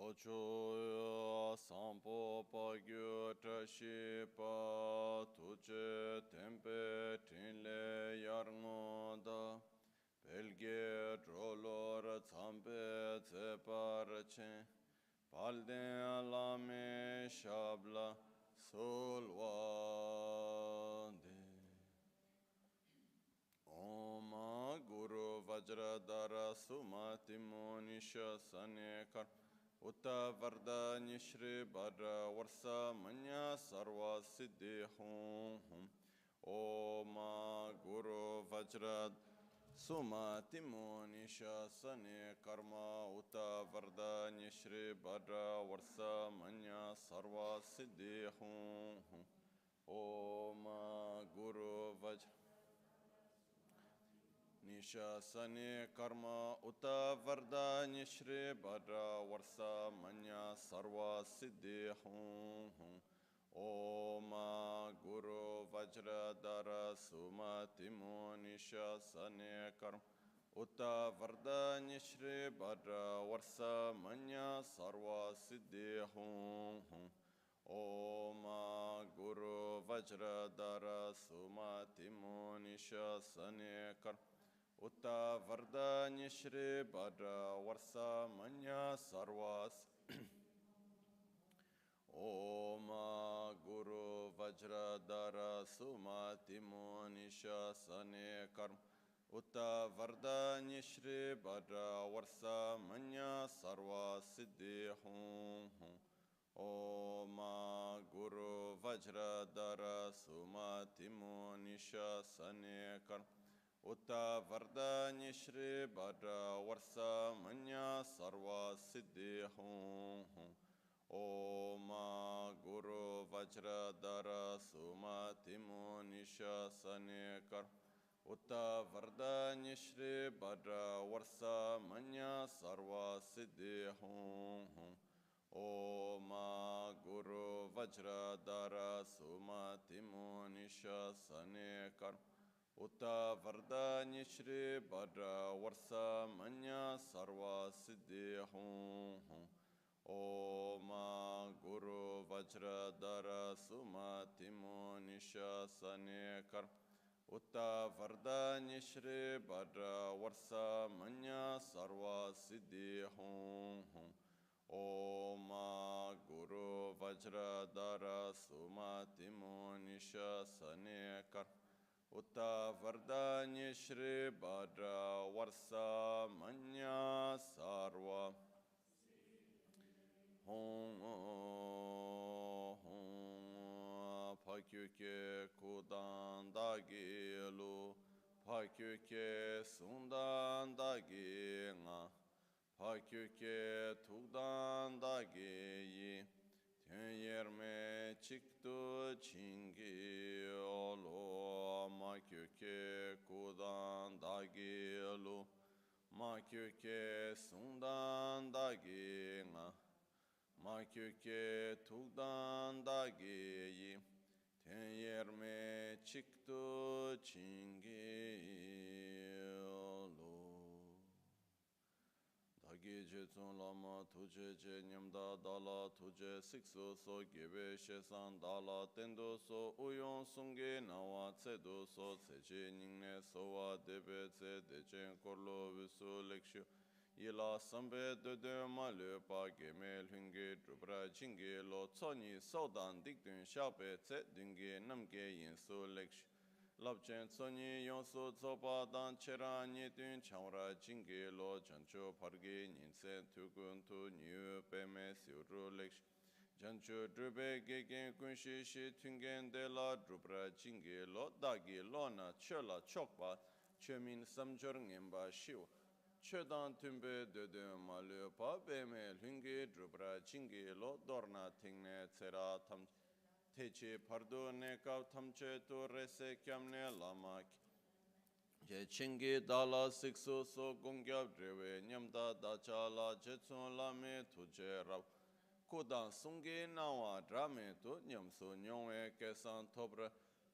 Tocho sampo pagyo trashi pa tuche tempe trinle yarngoda belge drolor zampe tseparche palden lame shabla solvade Om Guru Vajradhara Sumati Monisha Sanekar Uta Varda Nishri Bhadra Varsa Manya Sarva Siddhi Hum Om Guru Vajrad Sumati Monisha Sanekarma Uta Varda Nishri Bhadra Varsa Manya Sarva Siddhi Hum Om Guru Vajrad Nisha Sani Karma Uta Varda Nishri Bhadra Varsa Manya Sarva Siddhi Hum Om Guru Vajradhara Sumati Monisha Sani Karma Uta Varda Nishri Bhadra Varsa Manya Sarva Siddhi Hum Om Guru Vajradhara Sumati Monisha Sani Karma Uta Varda Nishri Bhadra Varsa Manya Sarvas Om Guru Vajradhara Sumati Monisha Sane Karma Uta Varda Nishri Bhadra Varsa Manya Sarva Siddhi Hum Om Guru Vajradhara Sumati Monisha Sane Karma Uta Varda Nishri Bhadra Varsa Manya Sarva Siddhi Hum Om Guru Vajradhara Sumati Monisha Sanekar Uta Varda Nishri Bhadra Varsa Manya Sarva Siddhi Hum Om Guru Vajradhara Sumati Monisha Sanekar Uta Varda Nishri Bhadra Varsa Manya Sarva Siddhi Hum Om Guru Vajradhara Sumati Monisha Sanekar Uta Varda Nishri Bhadra Varsa Manya Sarva Siddhi Hum Om Guru Vajradhara Sumati Monisha Sanekar Uta Varda Nishri Bhadra Varsa Manya Sarva Hum Pakyuke Kudan Dagi Lu Pakyuke Sundan Dagi Nga Pakyuke Tugdan Dagi Yi Tenyerme Chiktu Chingi Olo Makyuke Kudan Dagi Lu Makyuke Sundan Dagi Nga Makyuke Tugdan Dagi Yi Tenyerme Chiktu Chingi Olo Dagi Jetsun Lama Tuje Je Nyamda Dala Tuje Sikso So Gebe Shesan Dala Tendo So Uyon Sunge Nawa Tsedo So Tseje Ningne Sowa Debe Tse Dejen Korlo Visu Lekshu Yila Sambe Dede Malu Pa Gemel Hunge Drupra Jinge Lo Tsoni Sodan Dikdun Shabe Tse Dunge Namge Yinsu Lekshu Labchen Tsoni Yonsu Tsopa Dan Chera Nyetun Chanra Jinge Lo Jancho Parge Ninsen Tukun Tu Nyu Peme Siuru Leksh Jancho Drube Gegen Kunshi Shi Tungen De La Drupra Jinge Lo Dagi Lona Chola Chokpa Chemin Samjor Ngemba Shiu Chedan Tumbe Dede Malu Pa Beme Lungi Drupra Jinge Lo Dorna Tingne Tsera Tam Techi Pardo Nekav Tamche Tu Rese Kyamne Lamak Je Chingi Dala Siksu So Gungyab Drewe Nyamda Dachala Jetsun Lame Tuje Rab Kudan Sungi Nawa Drame Tu Nyamsu Nyongwe Kesan Tobra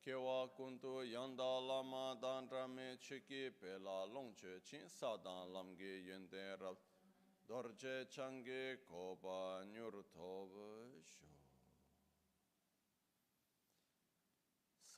Kewa Kuntu Yanda Lama Dan Drame Chiki Pela Longche Chin Sadan Lamgi Yende Rab dorje change koba nyur toba sho.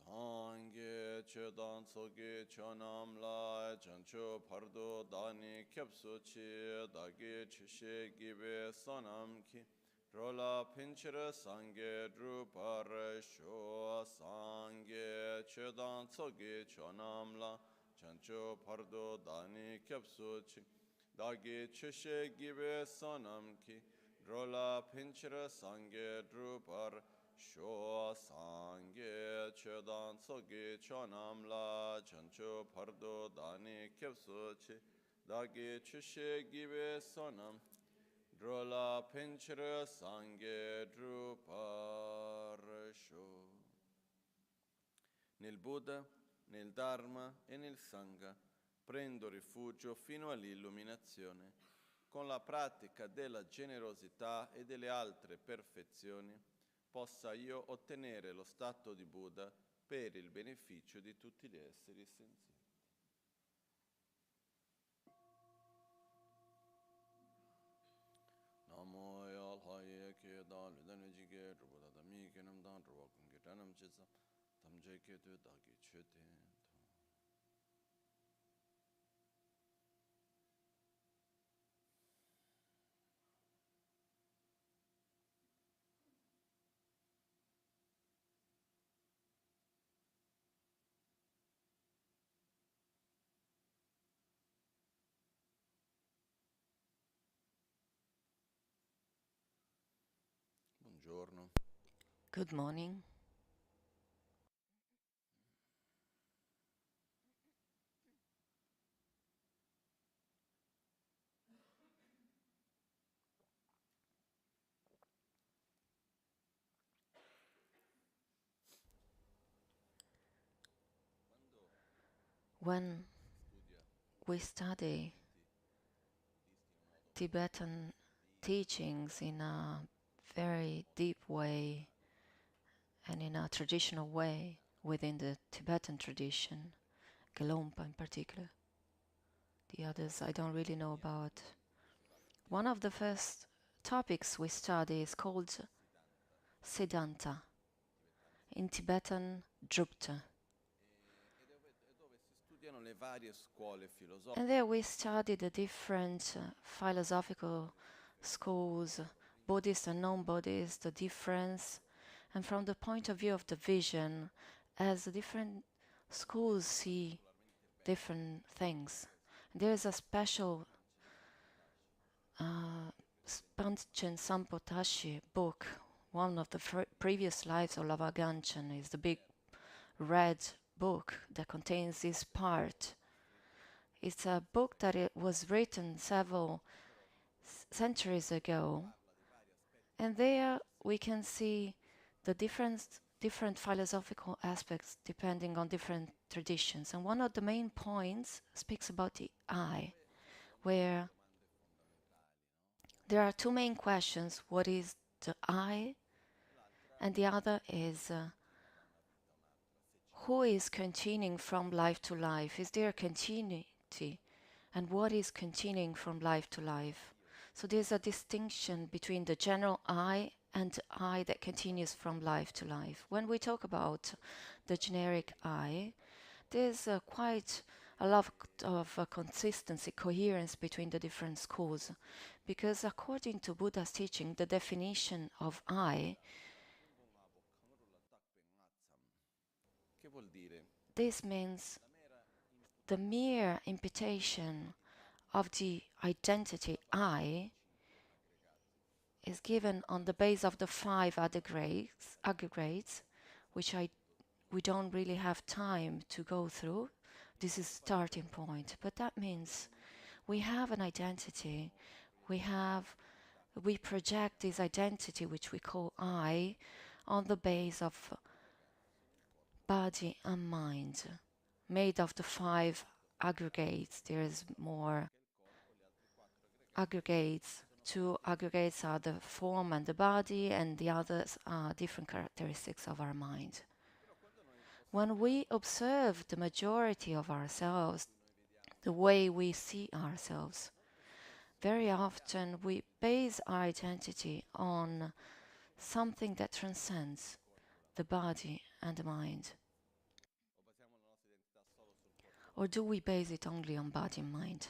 Sangye chedan soge chonam la chancho pardo dani kyapso chi dagi chishe gibe sonam ki rola pinchira sangye drupar sho sangye chedan soge chonam la chancho pardo dani kyapso chi dagi chishe gibe sonam ki rola pinchira sangye drupar Sho sangye chedan sogi chonam la chancho pardo dani kyapso chi dagi chishe gibe sonam drola pinchira sangye drupar sho. Nel Buddha, nel Dharma e nel Sangha prendo rifugio fino all'illuminazione. Con la pratica della generosità e delle altre perfezioni possa io ottenere lo stato di Buddha per il beneficio di tutti gli esseri senzienti. Namo yal haye ke dal dane jige ruba da mi ke nam dan ruba kun ke tanam chisa tam je ke tu da ke chete. Buongiorno. Good morning. When we study Tibetan teachings in a very deep way and in a traditional way within the Tibetan tradition, Gelompa in particular, the others I don't really know about. One of the first topics we study is called Siddhanta, in Tibetan Drupta. And there we study the different philosophical schools, Buddhist and non-Buddhist, the difference, and from the point of view of the vision, as the different schools see different things. There is a special Panchen Sampotashi book, one of the previous lives of Lavaganchen is the big red book that contains this part. It's a book that it was written several centuries ago, and there we can see the different philosophical aspects depending on different traditions. And one of the main points speaks about the I, where there are two main questions. What is the I? And the other is who is continuing from life to life? Is there a continuity? And what is continuing from life to life? So there's a distinction between the general I and the I that continues from life to life. When we talk about the generic I, there's quite a lot of consistency, coherence between the different schools. Because according to Buddha's teaching, the definition of I, this means the mere imputation of the identity I is given on the base of the five aggregates, which we don't really have time to go through. This is starting point, but that means we have an identity. We project this identity, which we call I, on the base of body and mind, made of the five aggregates. There is more aggregates. Two aggregates are the form and the body, and the others are different characteristics of our mind. When we observe the majority of ourselves, the way we see ourselves, very often we base our identity on something that transcends the body and the mind. Or do we base it only on body and mind?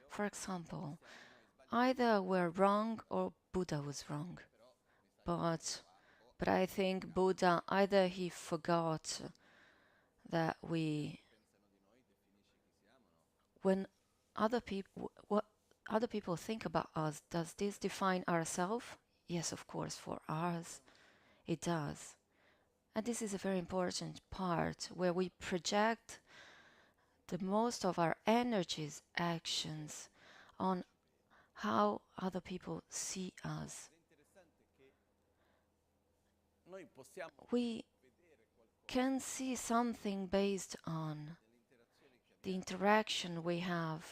For example, either we're wrong or Buddha was wrong. But I think Buddha, either he forgot that when what other people think about us, does this define ourselves? Yes, of course, for us, it does. And this is a very important part where we project the most of our energies, actions on how other people see us. We can see something based on the interaction we have.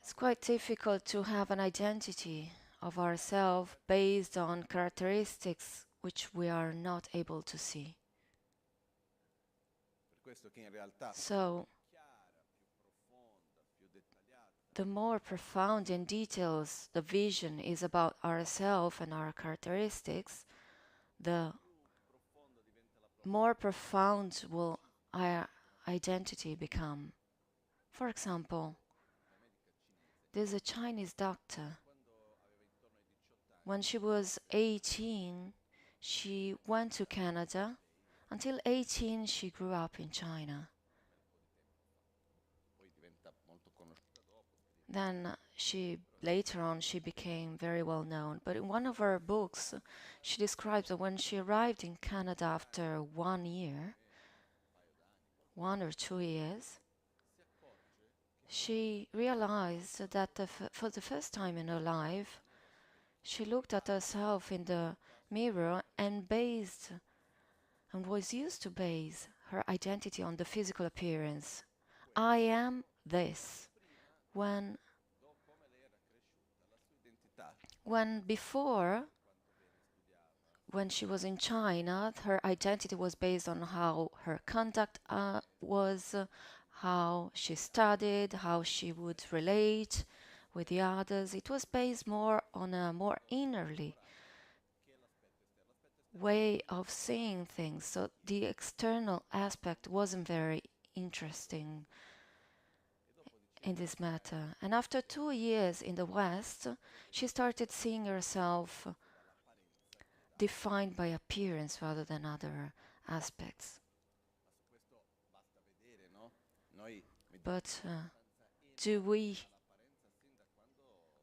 It's quite difficult to have an identity of ourselves based on characteristics which we are not able to see. So, the more profound in details the vision is about ourselves and our characteristics, the more profound will our identity become. For example, there's a Chinese doctor. When she was 18, she went to Canada. Until 18, she grew up in China. Then later on, she became very well known. But in one of her books, she describes that when she arrived in Canada after 1 year, 1 or 2 years, she realized that for the first time in her life, she looked at herself in the mirror and was used to base her identity on the physical appearance. I am this. When before, when she was in China, her identity was based on how her conduct was, how she studied, how she would relate with the others. It was based more on a more innerly way of seeing things. So the external aspect wasn't very interesting in this matter. And after 2 years in the West, she started seeing herself defined by appearance rather than other aspects. But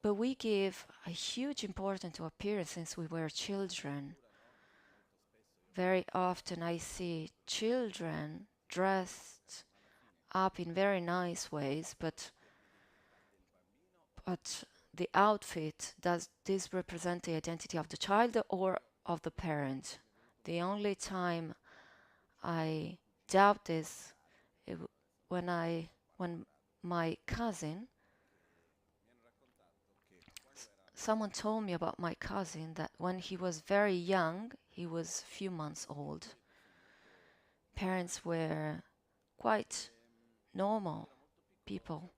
we give a huge importance to appearance since we were children. Very often I see children dressed up in very nice ways, but the outfit, does this represent the identity of the child or of the parent? The only time I doubt this when my cousin, someone told me about my cousin that when he was very young, he was a few months old, parents were quite normal people.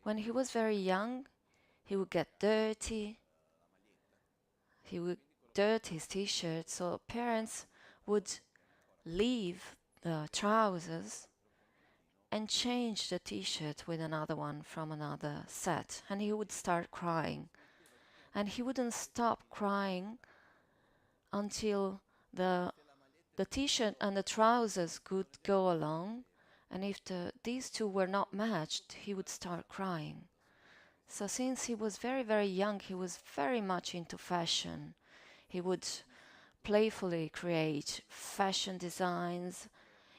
When he was very young, he would get dirty, he would dirt his t-shirt, so parents would leave the trousers and change the t-shirt with another one from another set, and he would start crying. And he wouldn't stop crying until the t-shirt and the trousers could go along, and if these two were not matched, he would start crying. So since he was very, very young, he was very much into fashion. He would playfully create fashion designs.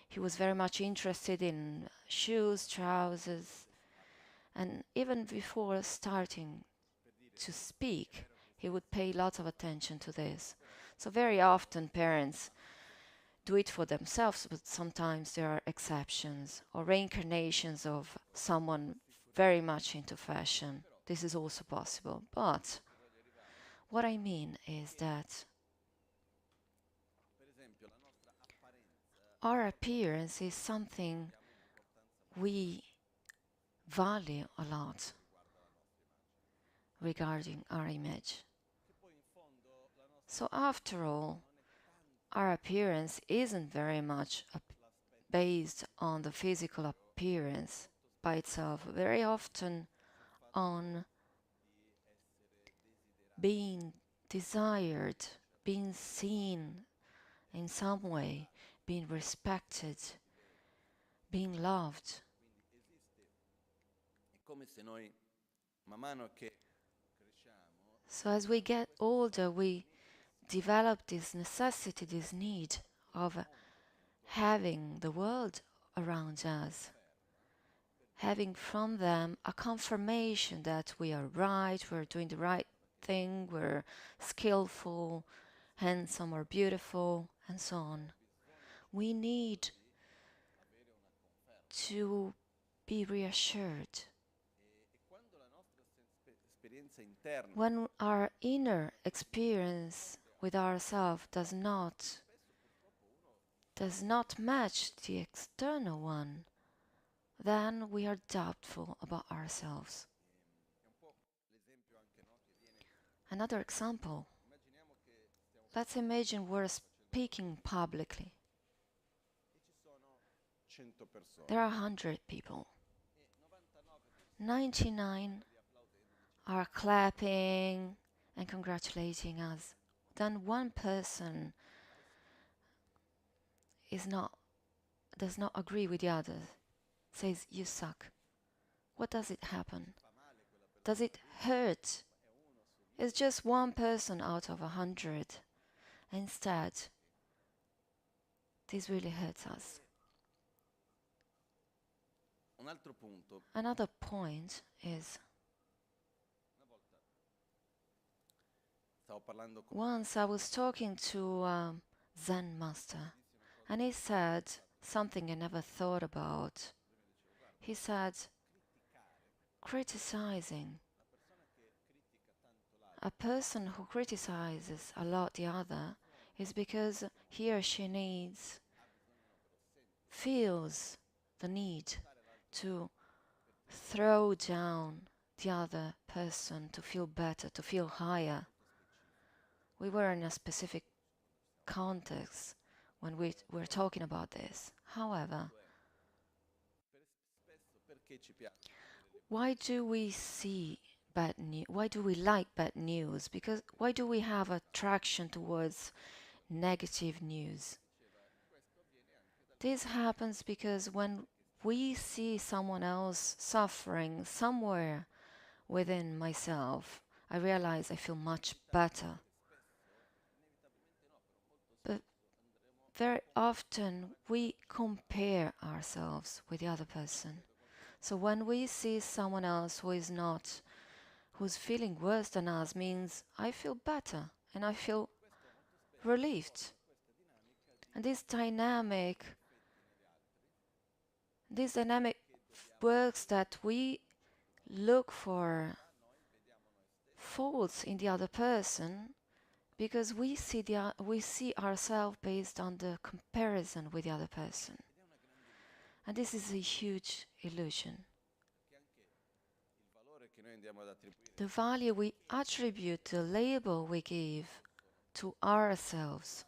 He was very much interested in shoes, trousers, and even before starting to speak, he would pay lots of attention to this. So very often parents do it for themselves, but sometimes there are exceptions or reincarnations of someone very much into fashion. This is also possible. But what I mean is that our appearance is something we value a lot regarding our image. So after all, our appearance isn't very much based on the physical appearance by itself, very often on being desired, being seen in some way, being respected, being loved. So as we get older, we develop this necessity, this need of having the world around us, having from them a confirmation that we are right, we're doing the right thing, we're skillful, handsome or beautiful, and so on. We need to be reassured. When our inner experience with ourselves does not match the external one, then we are doubtful about ourselves. Another example. Let's imagine we're speaking publicly. There are 100 people. 99 are clapping and congratulating us. Then one person does not agree with the others, says, "You suck." What does it happen? Does it hurt? It's just one person out of 100. Instead, this really hurts us. Another point is, once I was talking to a Zen master, and he said something I never thought about. He said, criticizing. A person who criticizes a lot the other is because he or she feels the need to throw down the other person, to feel better, to feel higher. We were in a specific context when we were talking about this. However, why do we see bad news? Why do we like bad news? Because why do we have attraction towards negative news? This happens because when we see someone else suffering somewhere within myself, I realize I feel much better. But very often we compare ourselves with the other person. So when we see someone else who's feeling worse than us, means I feel better and I feel relieved. And this dynamic works that we look for faults in the other person because we see ourselves based on the comparison with the other person. And this is a huge illusion. The value we attribute, the label we give to ourselves.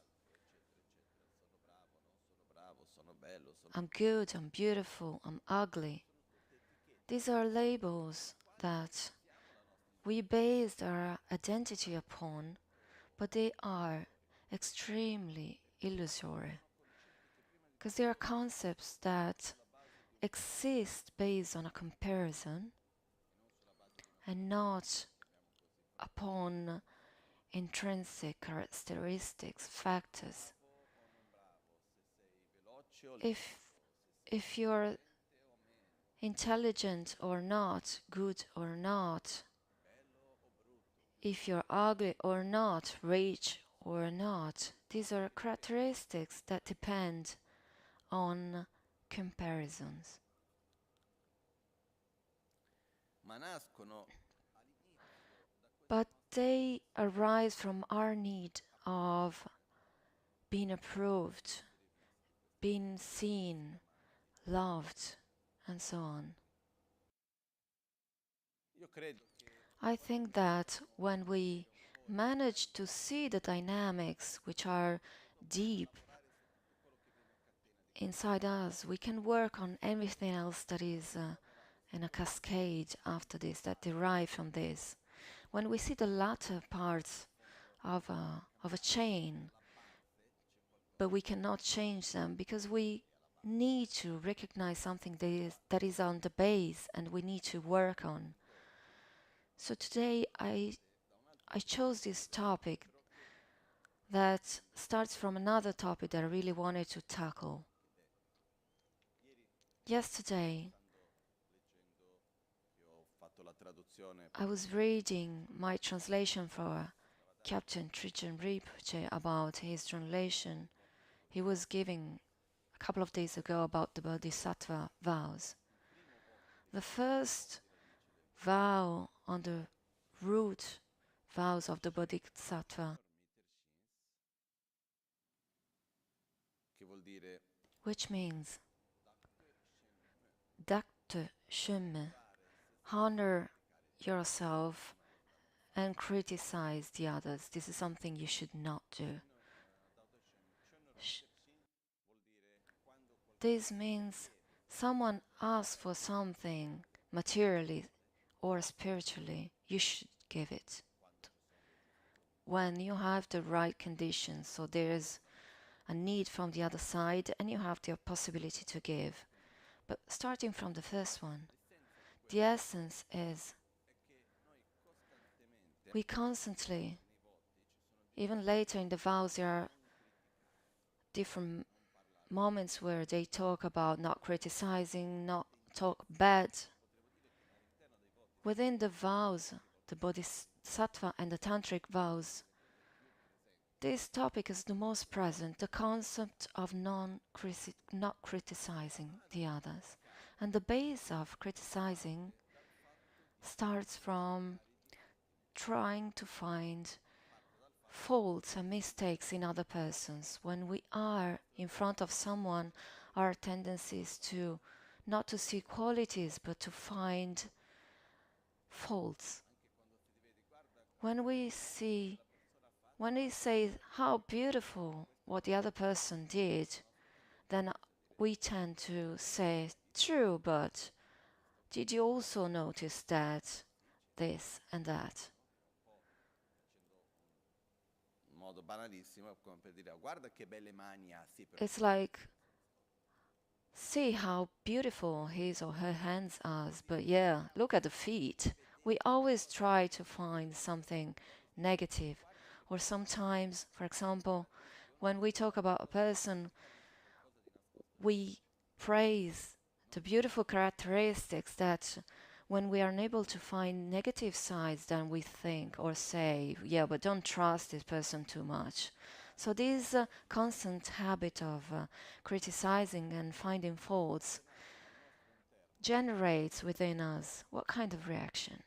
I'm good, I'm beautiful, I'm ugly. These are labels that we base our identity upon, but they are extremely illusory. Because they are concepts that exist based on a comparison and not upon intrinsic characteristics, factors. If you're intelligent or not, good or not, if you're ugly or not, rich or not, these are characteristics that depend on comparisons. But they arise from our need of being approved, being seen, loved, and so on. I think that when we manage to see the dynamics which are deep inside us, we can work on everything else that is in a cascade after this, that derive from this. When we see the latter parts of a chain, but we cannot change them because we need to recognize something that is on the base and we need to work on. So today I chose this topic that starts from another topic that I really wanted to tackle. Yesterday, I was reading my translation for Captain Trichen Rinpoche about his translation he was giving a couple of days ago about the Bodhisattva vows. The first vow on the root vows of the Bodhisattva, which means Dakte Shumme, honor yourself and criticize the others. This is something you should not do. This means someone asks for something materially or spiritually, you should give it when you have the right conditions. So there's a need from the other side and you have the possibility to give. But starting from the first one, the essence is we constantly, even later in the vows, there are different moments where they talk about not criticizing, not talk bad. Within the vows, the Bodhisattva and the Tantric vows, this topic is the most present, the concept of not criticizing the others. And the base of criticizing starts from trying to find faults and mistakes in other persons. When we are in front of someone, our tendency is to not to see qualities, but to find faults. When we say how beautiful what the other person did, then we tend to say, true, but did you also notice that, this and that? It's like, see how beautiful his or her hands are, but yeah, look at the feet. We always try to find something negative. Or sometimes, for example, when we talk about a person, we praise the beautiful characteristics that when we are unable to find negative sides, then we think or say, yeah, but don't trust this person too much. So this constant habit of criticizing and finding faults generates within us what kind of reaction?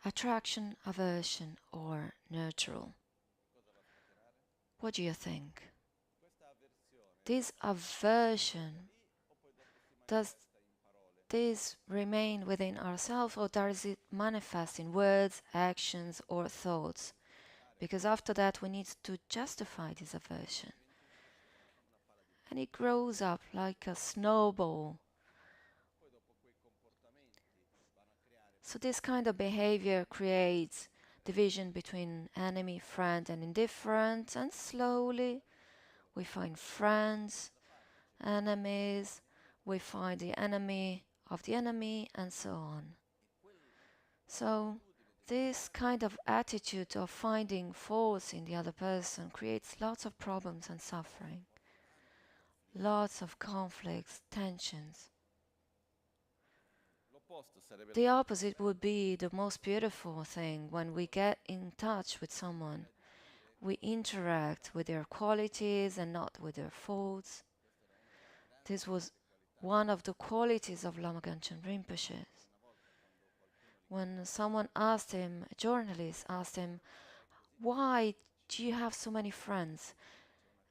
Attraction, aversion, or neutral? What do you think? This aversion, does this remain within ourselves or does it manifest in words, actions, or thoughts? Because after that we need to justify this aversion. And it grows up like a snowball. So this kind of behavior creates division between enemy, friend, and indifferent, and slowly we find friends, enemies, we find the enemy of the enemy, and so on. So this kind of attitude of finding faults in the other person creates lots of problems and suffering, lots of conflicts, tensions. The opposite would be the most beautiful thing. When we get in touch with someone, we interact with their qualities and not with their faults. This was one of the qualities of Lama Rinpoche. When someone asked him, a journalist asked him, why do you have so many friends?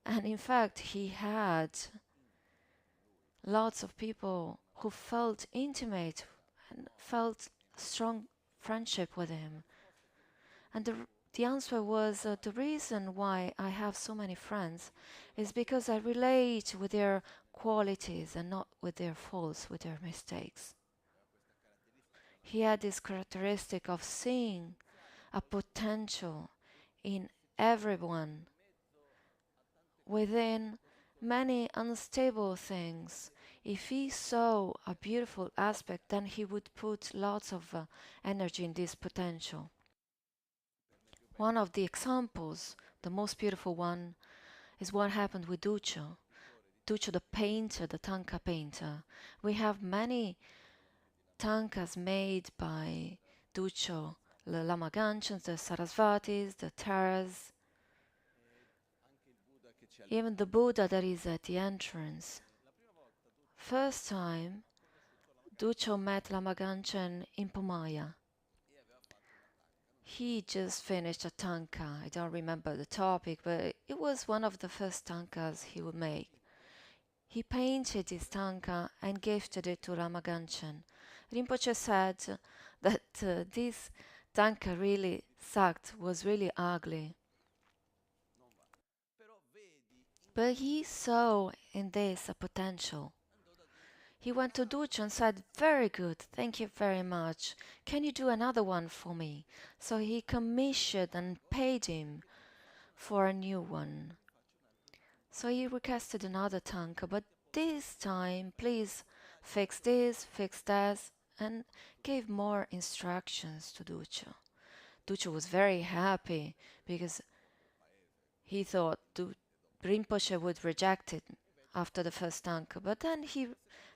And in fact, he had lots of people who felt intimate and felt strong friendship with him. And the answer was the reason why I have so many friends is because I relate with their qualities and not with their faults, with their mistakes. He had this characteristic of seeing a potential in everyone within many unstable things. If he saw a beautiful aspect, then he would put lots of energy in this potential. One of the examples, the most beautiful one, is what happened with Duccio. Duccio the painter, the tanka painter. We have many tankas made by Duccio, the Lama Ganchans, the Sarasvatis, the Taras, even the Buddha that is at the entrance. First time, Duccio met Lama Ganchan in Pomaya. He just finished a tanka. I don't remember the topic, but it was one of the first tankas he would make. He painted this tanka and gifted it to Lama Ganchan. Rinpoche said that this tanka really sucked, was really ugly. But he saw in this a potential. He went to Duccio and said, "Very good, thank you very much. Can you do another one for me?" So he commissioned and paid him for a new one. So he requested another tanka, but this time, please fix this, fix that, and gave more instructions to Duccio. Duccio was very happy because he thought Rinpoche would reject it after the first tanka, but then he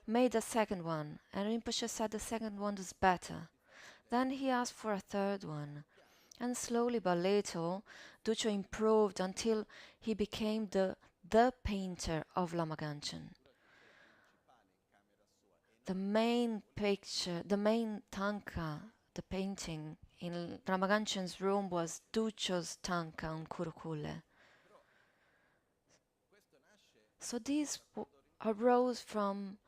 made a second one, and Rinpoche said the second one was better. Then he asked for a third one, and slowly but little, Duccio improved until he became the painter of Lama Ganchen. The main picture, the main tanka, the painting in Lama Ganchen's room was Duccio's tanka on Kurukule. So this arose from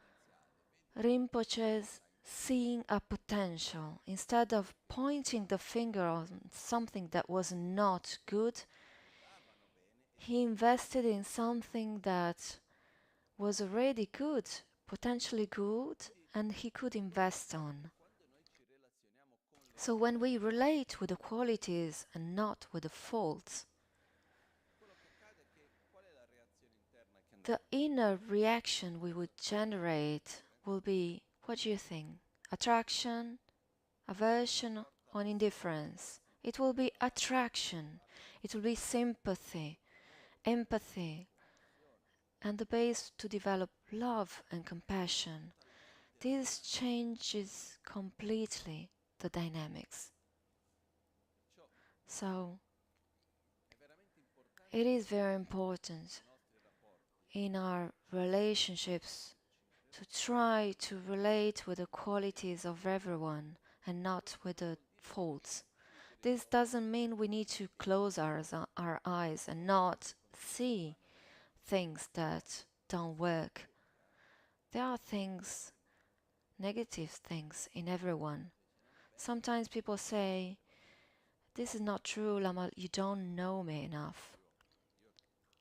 Rinpoche's seeing a potential. Instead of pointing the finger on something that was not good, he invested in something that was already good, potentially good, and he could invest on. So when we relate with the qualities and not with the faults, the inner reaction we would generate will be, what do you think? Attraction, aversion, or indifference? It will be attraction, it will be sympathy, empathy, and the base to develop love and compassion. This changes completely the dynamics. So, it is very important in our relationships to try to relate with the qualities of everyone and not with the faults. This doesn't mean we need to close our eyes and not see things that don't work. There are things, negative things in everyone. Sometimes people say, "This is not true, Lama, you don't know me enough."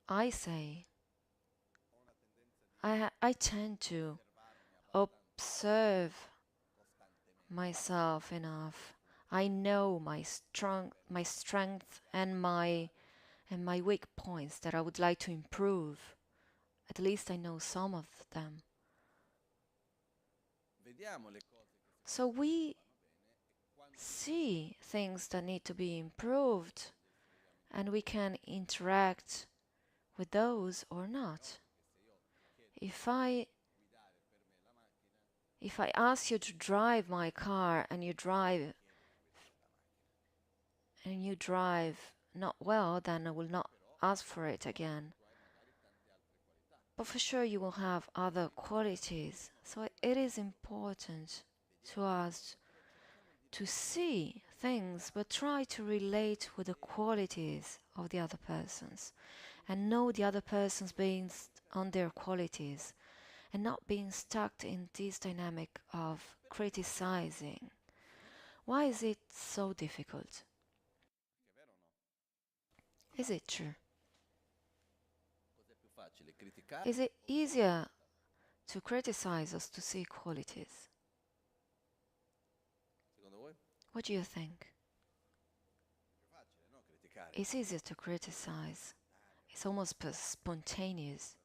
I say, I tend to observe myself enough. I know my strength and my weak points that I would like to improve. At least I know some of them. So we see things that need to be improved, and we can interact with those or not. If I ask you to drive my car and you drive not well, then I will not ask for it again. But for sure you will have other qualities. So it is important to us to see things, but try to relate with the qualities of the other persons. and know the other person's based on their qualities and not being stuck in this dynamic of criticizing. Why is it so difficult? Is it true? Is it easier to criticize us to see qualities? What do you think? It's easier to criticize. It's almost spontaneous.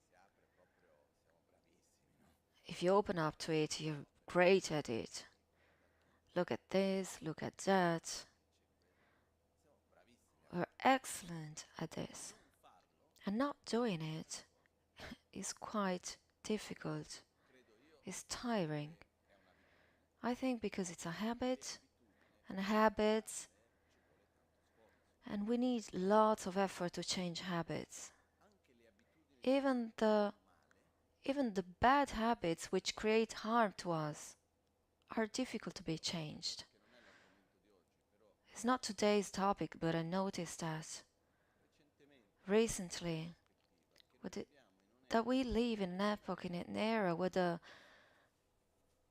If you open up to it, you're great at it. Look at this, look at that. We're excellent at this. And not doing it is quite difficult. It's tiring. I think because it's a habit, and we need lots of effort to change habits. Even the bad habits which create harm to us are difficult to be changed. It's not today's topic, but I noticed that recently that we live in an epoch, in an era where the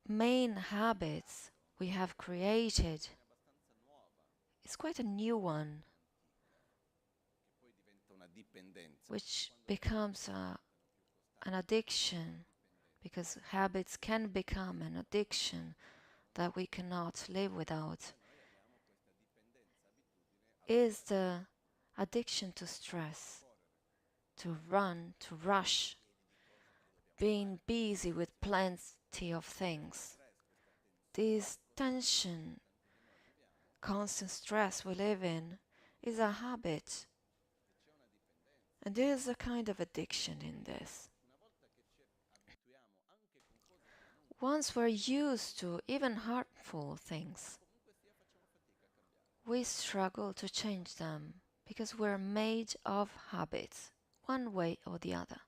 main habits we have created is quite a new one, which becomes an addiction, because habits can become an addiction that we cannot live without, is the addiction to stress, to run, to rush, being busy with plenty of things. This tension, constant stress we live in is a habit. And there is a kind of addiction in this. Once we're used to even harmful things, we struggle to change them because we're made of habits, one way or the other.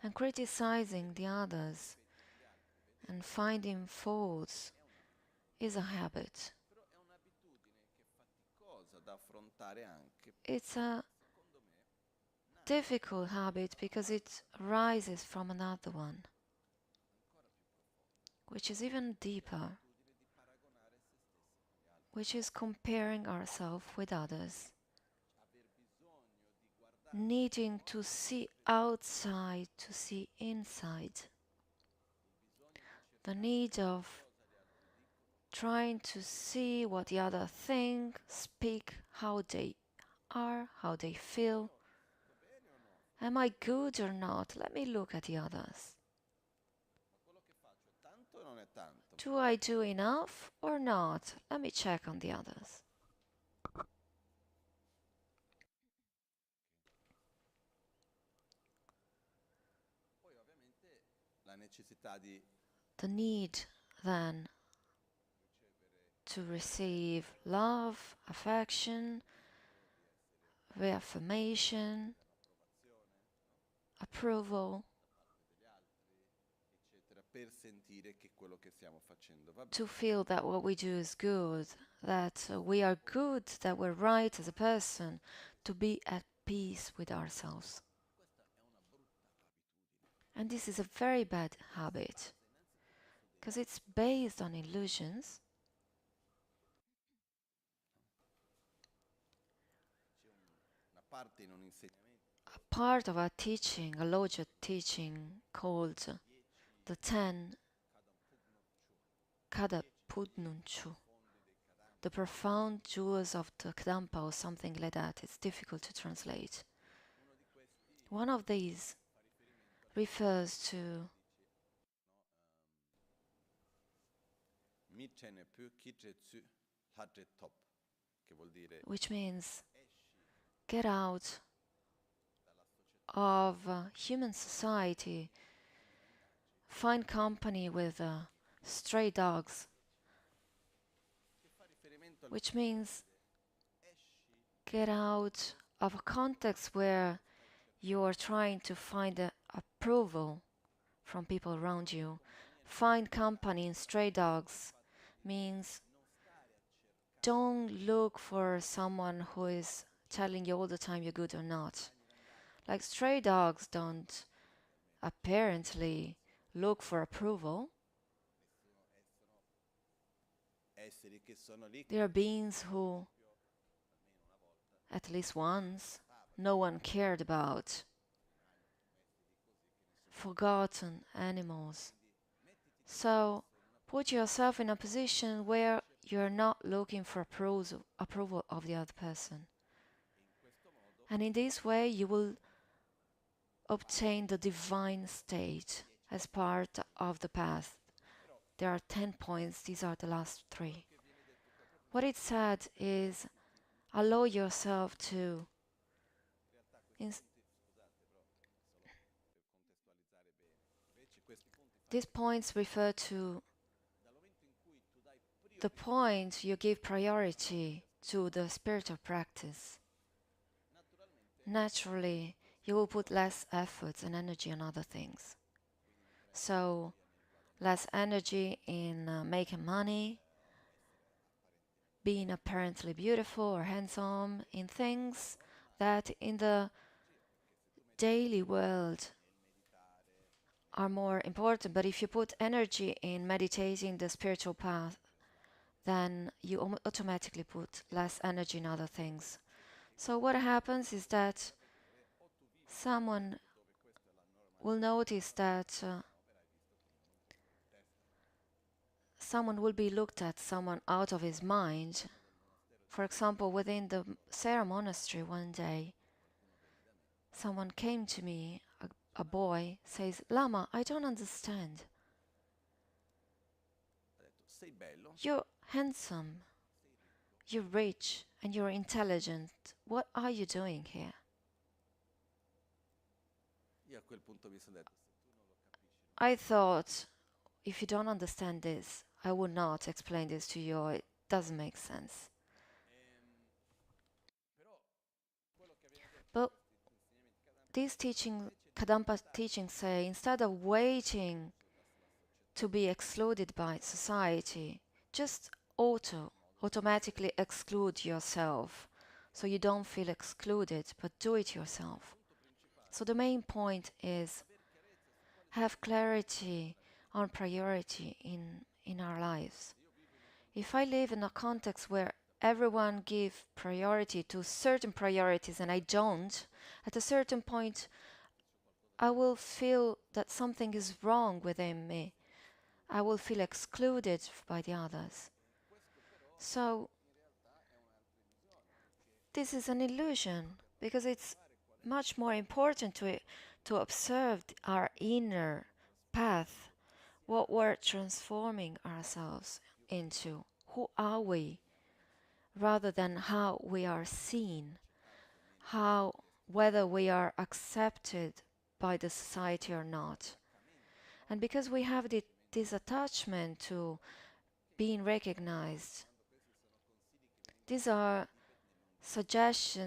And criticizing the others and finding faults is a habit. It's a difficult habit because it arises from another one, which is even deeper, which is comparing ourselves with others, needing to see outside to see inside, the need of trying to see what the other think, speak, how they are, how they feel. Am I good or not? Let me look at the others. Do I do enough or not? Let me check on the others. The need then to receive love, affection, reaffirmation, approval, to feel that what we do is good, that we are good, that we're right as a person, to be at peace with ourselves. And this is a very bad habit, because it's based on illusions. A part of our teaching, a Loggia teaching called the 10 Kadapudnunchu, the profound jewels of the Kadampa, or something like that. It's difficult to translate. One of these refers to which means get out of human society, find company with stray dogs, which means get out of a context where you're trying to find approval from people around you. Find company in stray dogs means don't look for someone who is telling you all the time you're good or not. Like stray dogs don't apparently look for approval. They are beings who, at least once, no one cared about. Forgotten animals. So put yourself in a position where you're not looking for approval of the other person. And in this way you will obtain the divine state as part of the path. There are 10 points, these are the last 3. What it said is allow yourself to these points refer to the point you give priority to the spiritual practice. Naturally, you will put less efforts and energy on other things. So, less energy in making money, being apparently beautiful or handsome, in things that in the daily world are more important. But if you put energy in meditating the spiritual path, then you automatically put less energy in other things. So what happens is that someone will notice that someone will be looked at, someone out of his mind. For example, within the Sarah monastery one day, someone came to me, a boy, says, Lama, I don't understand. You're handsome, you're rich, and you're intelligent. What are you doing here? I thought, if you don't understand this, I would not explain this to you. It doesn't make sense. But these Kadampa teachings say, instead of waiting to be excluded by society, just automatically exclude yourself so you don't feel excluded, but do it yourself. So the main point is have clarity on priority in our lives. If I live in a context where everyone gives priority to certain priorities and I don't, at a certain point I will feel that something is wrong within me. I will feel excluded by the others. So this is an illusion, because it's much more important to observe our inner path, what we're transforming ourselves into. Who are we? Rather than how we are seen, whether we are accepted by the society or not. And because we have this attachment to being recognized, these are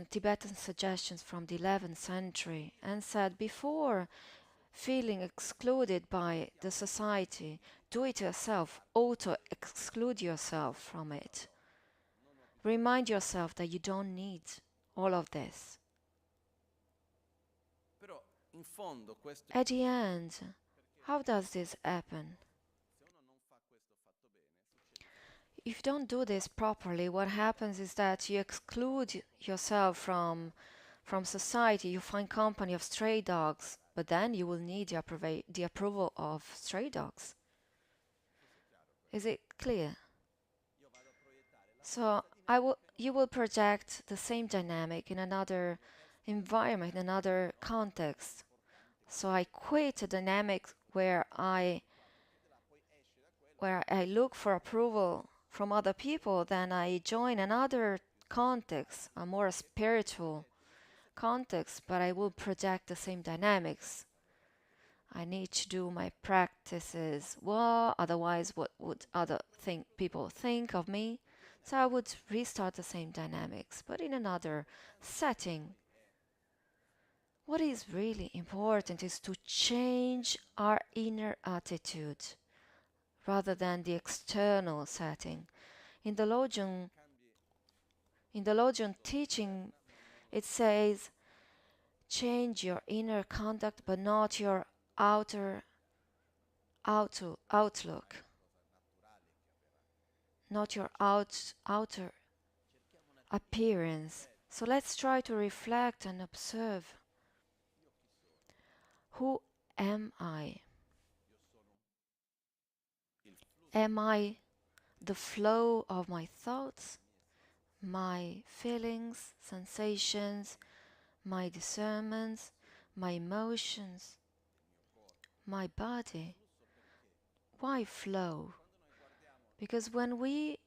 Tibetan suggestions from the 11th century, and said before feeling excluded by the society, do it yourself, auto-exclude yourself from it. Remind yourself that you don't need all of this. At the end, how does this happen? If you don't do this properly, what happens is that you exclude yourself from society. You find company of stray dogs, but then you will need the approval of stray dogs. Is it clear? So you will project the same dynamic in another environment, in another context. So I quit a dynamic where I look for approval from other people, then I join another context, a more spiritual context, but I will project the same dynamics. I need to do my practices well, otherwise what would people think of me? So I would restart the same dynamics, but in another setting. What is really important is to change our inner attitude rather than the external setting. In the Lojong teaching, It says, change your inner conduct but not your outer outlook, not your outer appearance. So let's try to reflect and observe. Who am I? Am I the flow of my thoughts, my feelings, sensations, my discernments, my emotions, my body? Why flow? Because when we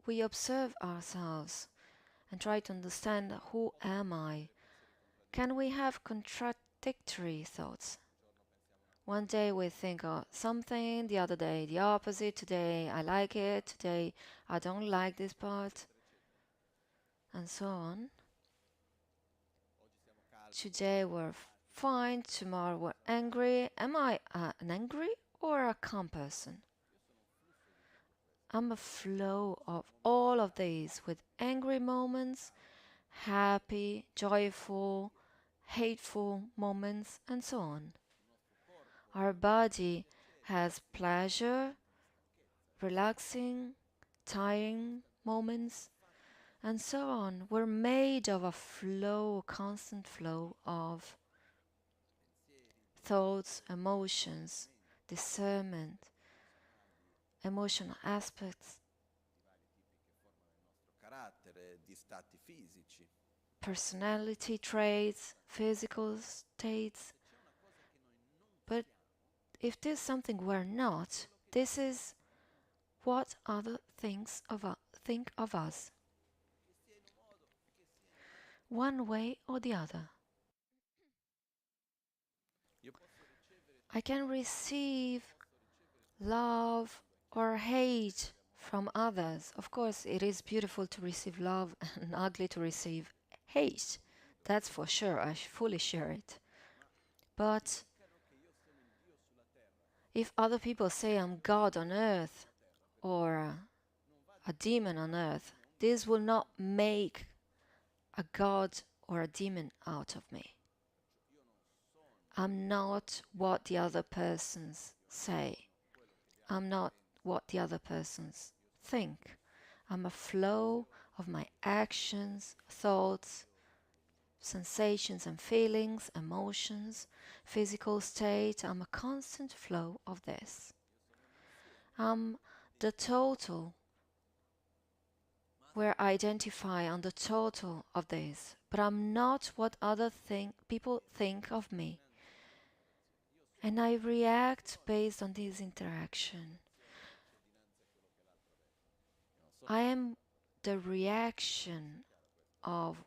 observe ourselves and try to understand who am I, can we have contradictory thoughts? One day we think of something, the other day the opposite, today I like it, today I don't like this part, and so on. Today we're fine, tomorrow we're angry. Am I an angry or a calm person? I'm a flow of all of these, with angry moments, happy, joyful, hateful moments, and so on. Our body has pleasure, relaxing, tiring moments, and so on. We're made of a flow, constant flow of thoughts, emotions, discernment, emotional aspects, personality traits, physical states. But if there's something we're not, this is what other think of us, one way or the other. I can receive love or hate from others. Of course, it is beautiful to receive love and ugly to receive hate. That's for sure, I fully share it. But if other people say I'm God on earth or a demon on earth, this will not make a God or a demon out of me. I'm not what the other persons say. I'm not what the other persons think. I'm a flow of my actions, thoughts, sensations and feelings, emotions, physical state. I'm a constant flow of this. I'm the total, where I identify on the total of this, but I'm not what other people think of me. And I react based on this interaction. I am the reaction of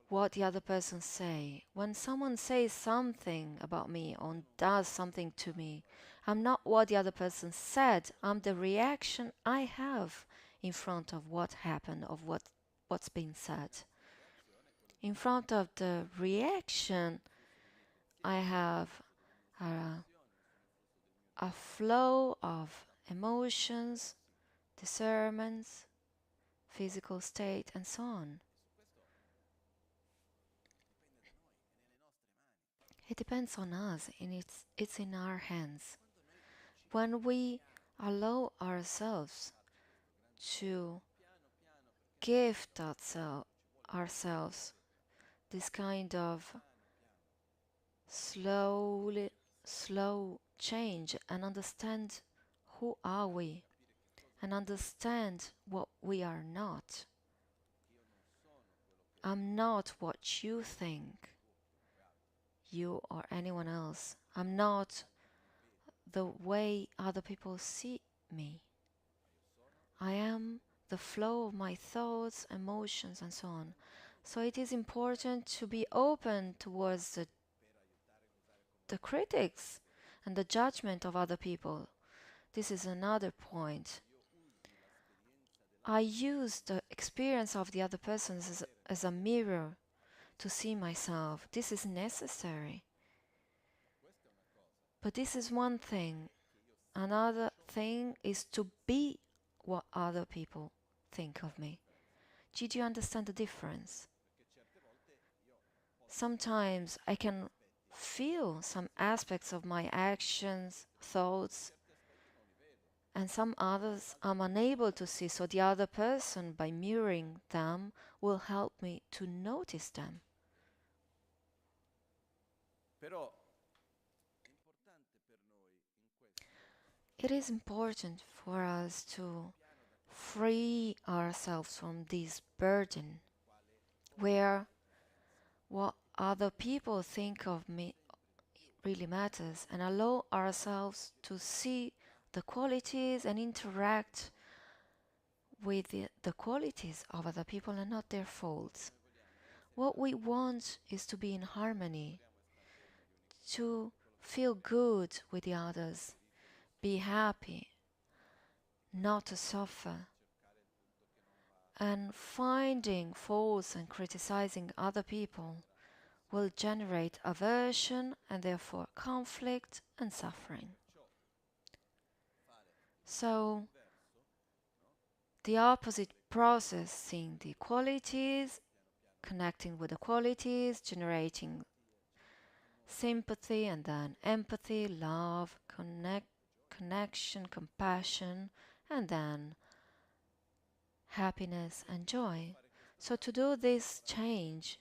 what the other person say. When someone says something about me or does something to me, I'm not what the other person said. I'm the reaction I have in front of what happened, of what's been said. In front of the reaction, I have a flow of emotions, discernments, physical state, and so on. It depends on us, and it's in our hands. When we allow ourselves to gift ourselves this kind of slow change and understand who are we and understand what we are not. I'm not what you think, you or anyone else. I'm not the way other people see me. I am the flow of my thoughts, emotions, and so on. So it is important to be open towards the critics and the judgment of other people. This is another point. I use the experience of the other persons as a mirror to see myself. This is necessary. But this is one thing. Another thing is to be what other people think of me. Did you understand the difference? Sometimes I can feel some aspects of my actions, thoughts, and some others I'm unable to see, so the other person, by mirroring them, will help me to notice them. It is important for us to free ourselves from this burden where what other people think of me really matters, and allow ourselves to see the qualities and interact with the qualities of other people and not their faults. What we want is to be in harmony, to feel good with the others, be happy, not to suffer. And finding faults and criticizing other people will generate aversion and therefore conflict and suffering. So, the opposite process, seeing the qualities, connecting with the qualities, generating sympathy and then empathy, love, connection, compassion, and then happiness and joy. So to do this change,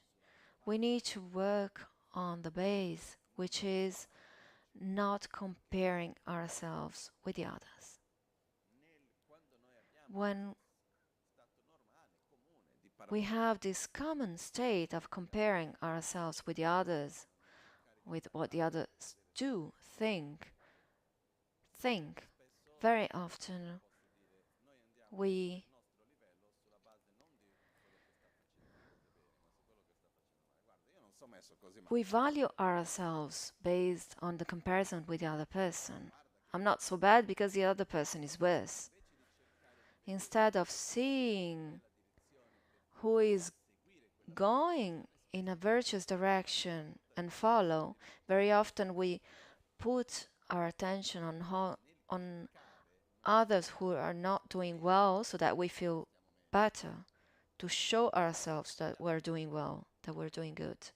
we need to work on the base, which is not comparing ourselves with the others. When we have this common state of comparing ourselves with the others, with what the others do, think, very often we value ourselves based on the comparison with the other person. I'm not so bad because the other person is worse. Instead of seeing who is going in a virtuous direction and follow, very often we put our attention on others who are not doing well so that we feel better, to show ourselves that we're doing well, that we're doing good.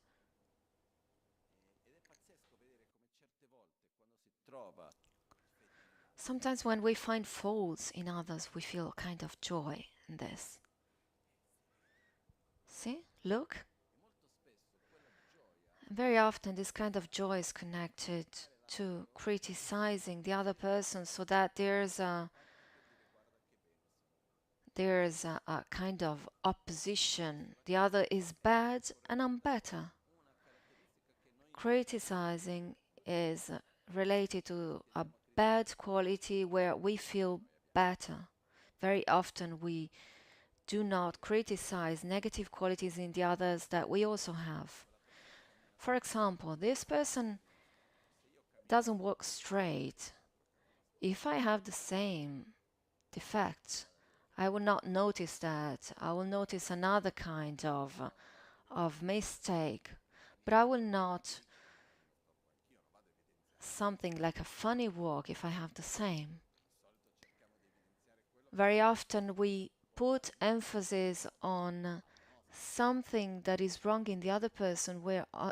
Sometimes when we find faults in others, we feel a kind of joy in this. See? Look. Very often this kind of joy is connected to criticizing the other person, so that there's a kind of opposition. The other is bad and I'm better. Criticizing is related to a bad quality where we feel better. Very often we do not criticize negative qualities in the others that we also have. For example, this person doesn't walk straight. If I have the same defect, I will not notice that. I will notice another kind of mistake, but I will not something like a funny walk if I have the same. Very often we put emphasis on something that is wrong in the other person where on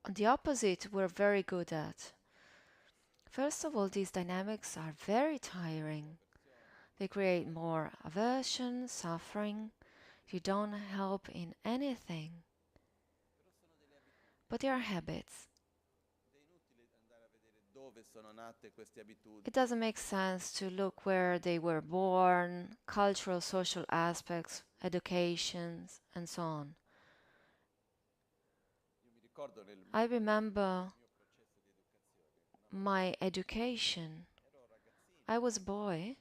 the opposite we're very good at. First of all, these dynamics are very tiring. They create more aversion, suffering. You don't help in anything. But they are habits. It doesn't make sense to look where they were born, cultural, social aspects, educations, and so on. I remember my education. I was a boy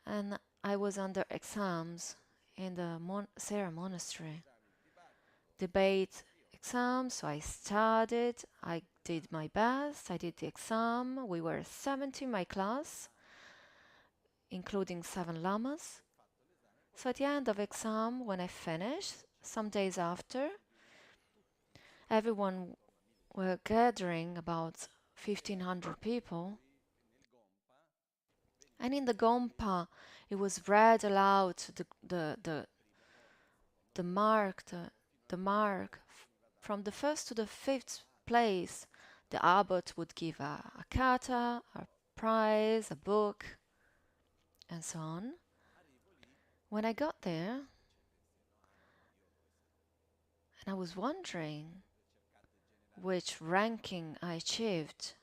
and I was under exams in the Sarah monastery. Debate exams, so I studied, I did my best, I did the exam. We were 70 in my class, including 7 lamas. So at the end of exam, when I finished, some days after, everyone were gathering, about 1,500 people. And in the Gompa, it was read aloud the mark, the mark from the first to the fifth place. The abbot would give a kata, a prize, a book, and so on. When I got there, and I was wondering which ranking I achieved.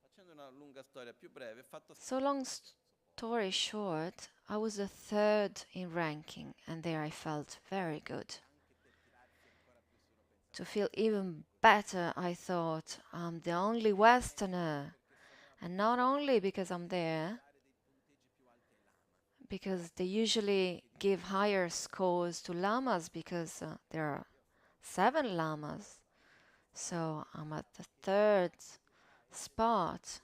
Facendo una lunga storia più breve, fatto So long story short, I was the third in ranking, and there I felt very good. To feel even better, I thought, I'm the only Westerner. And not only because I'm there, because they usually give higher scores to lamas because there are 7 lamas. So I'm at the third spot.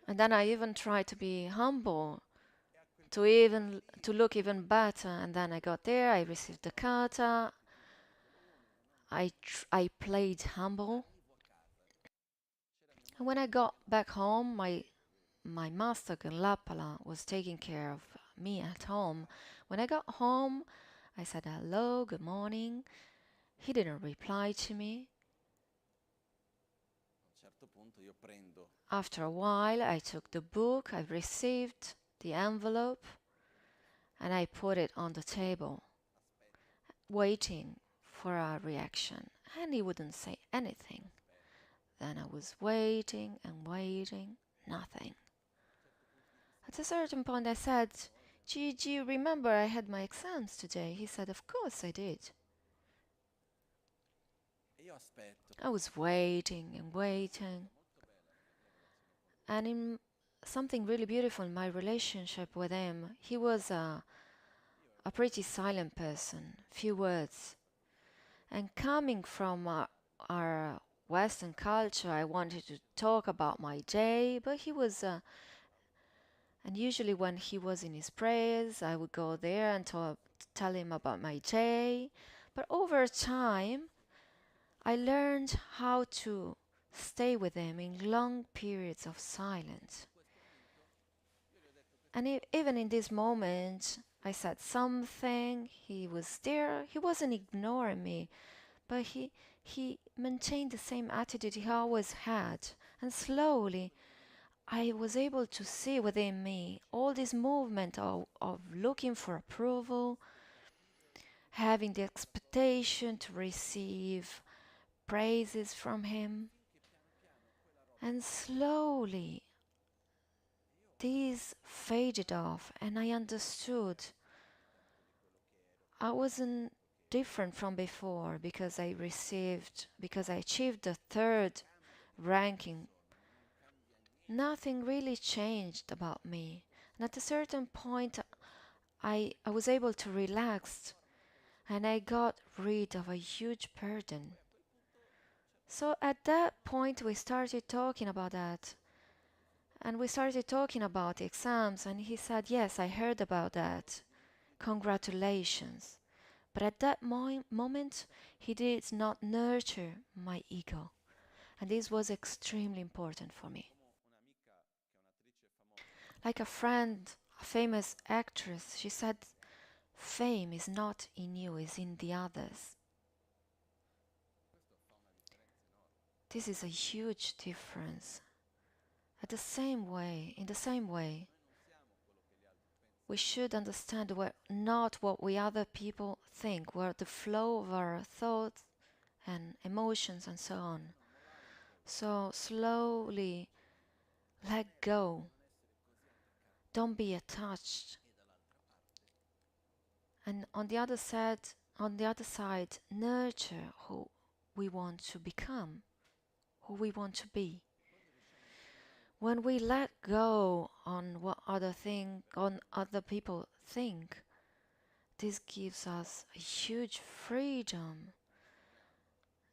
And then I even tried to be humble, to look even better. And then I got there, I received the kata. I played humble. And when I got back home, my master Lapala was taking care of me at home. When I got home, I said hello, good morning. He didn't reply to me. A un certo punto io prendo After a while, I took the book I received, the envelope, and I put it on the table, waiting for a reaction. And he wouldn't say anything. Then I was waiting and waiting, nothing. At a certain point, I said, Gigi, remember I had my exams today? He said, of course I did. e io aspetto. I was waiting and waiting. And in something really beautiful in my relationship with him, he was a pretty silent person, few words. And coming from our Western culture, I wanted to talk about my day, but he was, and usually when he was in his prayers, I would go there and tell him about my day. But over time, I learned how to stay with him in long periods of silence. And even in this moment, I said something, he was there, he wasn't ignoring me, but he maintained the same attitude he always had. And slowly, I was able to see within me all this movement of looking for approval, having the expectation to receive praises from him. And slowly, these faded off, and I understood I wasn't different from before because I achieved the third ranking. Nothing really changed about me. And at a certain point, I was able to relax and I got rid of a huge burden. So at that point, we started talking about that. And we started talking about exams, and he said, yes, I heard about that. Congratulations. But at that moment, he did not nurture my ego. And this was extremely important for me. Like a friend, a famous actress, she said, fame is not in you, it's in the others. This is a huge difference. In the same way, we should understand we're not what we other people think. We're the flow of our thoughts and emotions and so on. So slowly let go. Don't be attached. And on the other side, nurture who we want to become, who we want to be. When we let go on what other people think, this gives us a huge freedom.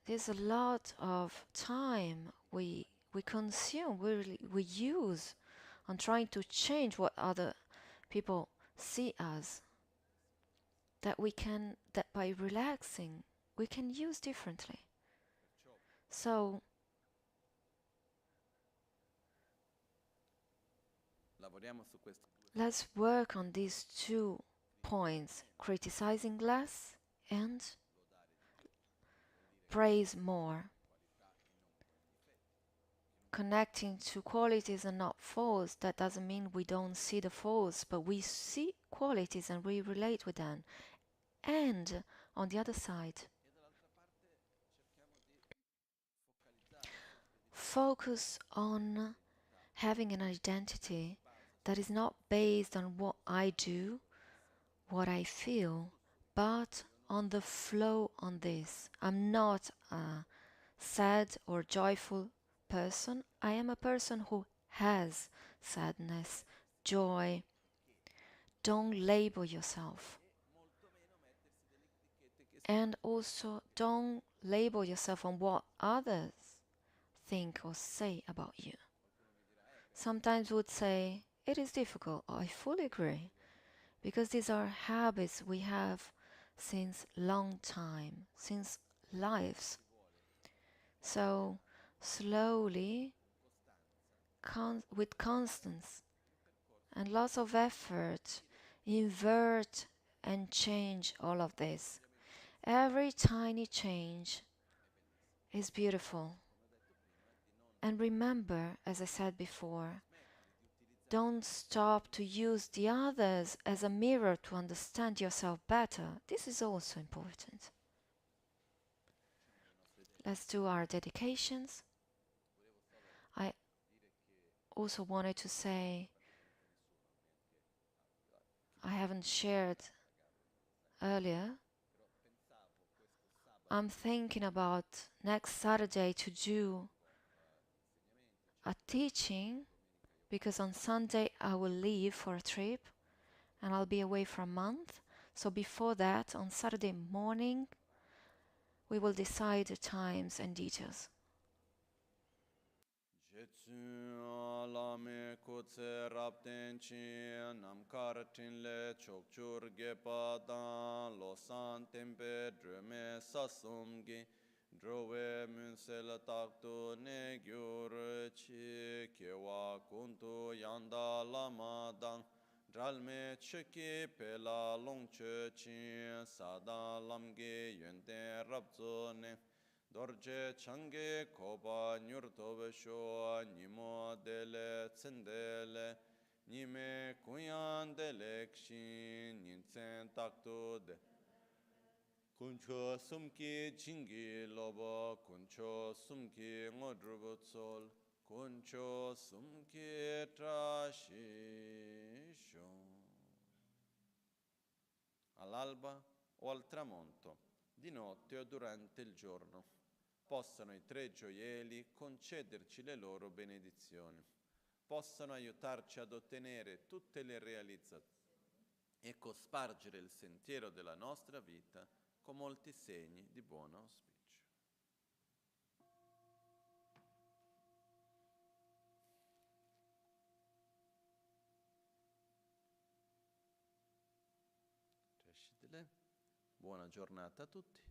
There's a lot of time we consume, we use on trying to change what other people see us. That by relaxing, we can use differently. So let's work on these two points, criticizing less and praise more. Connecting to qualities and not faults, that doesn't mean we don't see the faults, but we see qualities and we relate with them. And on the other side, focus on having an identity that is not based on what I do, what I feel, but on the flow on this. I'm not a sad or joyful person. I am a person who has sadness, joy. Don't label yourself. And also don't label yourself on what others think or say about you. Sometimes would say, it is difficult. I fully agree. Because these are habits we have since long time, since lives. So slowly, with constance and lots of effort, invert and change all of this. Every tiny change is beautiful. And remember, as I said before, don't stop to use the others as a mirror to understand yourself better. This is also important. Let's do our dedications. I also wanted to say, I haven't shared earlier, I'm thinking about next Saturday to do a teaching, because on Sunday I will leave for a trip and I'll be away for a month. So before that, on Saturday morning, we will decide the times and details. Lame kutse rapten chi nam karatin le chokchur gepa dan losan tempe dreme sasumgi drove munsel taktu ne gyur chi kewa kuntu yanda lama dan dralme cheki pela longche chi sada lamge yente rabzo ne Dorje change koba nyurtobe sho nimo dele tsendele nime kunyan dele kshin nintsen takto de kuncho sumki chingi lobo kuncho sumki ngodrubo tsol kuncho sumki trashisho. All'alba o al tramonto, di notte o durante il giorno. Possano i tre gioielli concederci le loro benedizioni, possano aiutarci ad ottenere tutte le realizzazioni e cospargere il sentiero della nostra vita con molti segni di buon auspicio. Buona giornata a tutti.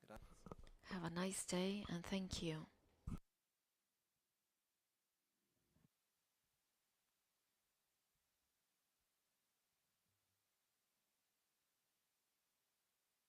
Grazie. Have a nice day and thank you.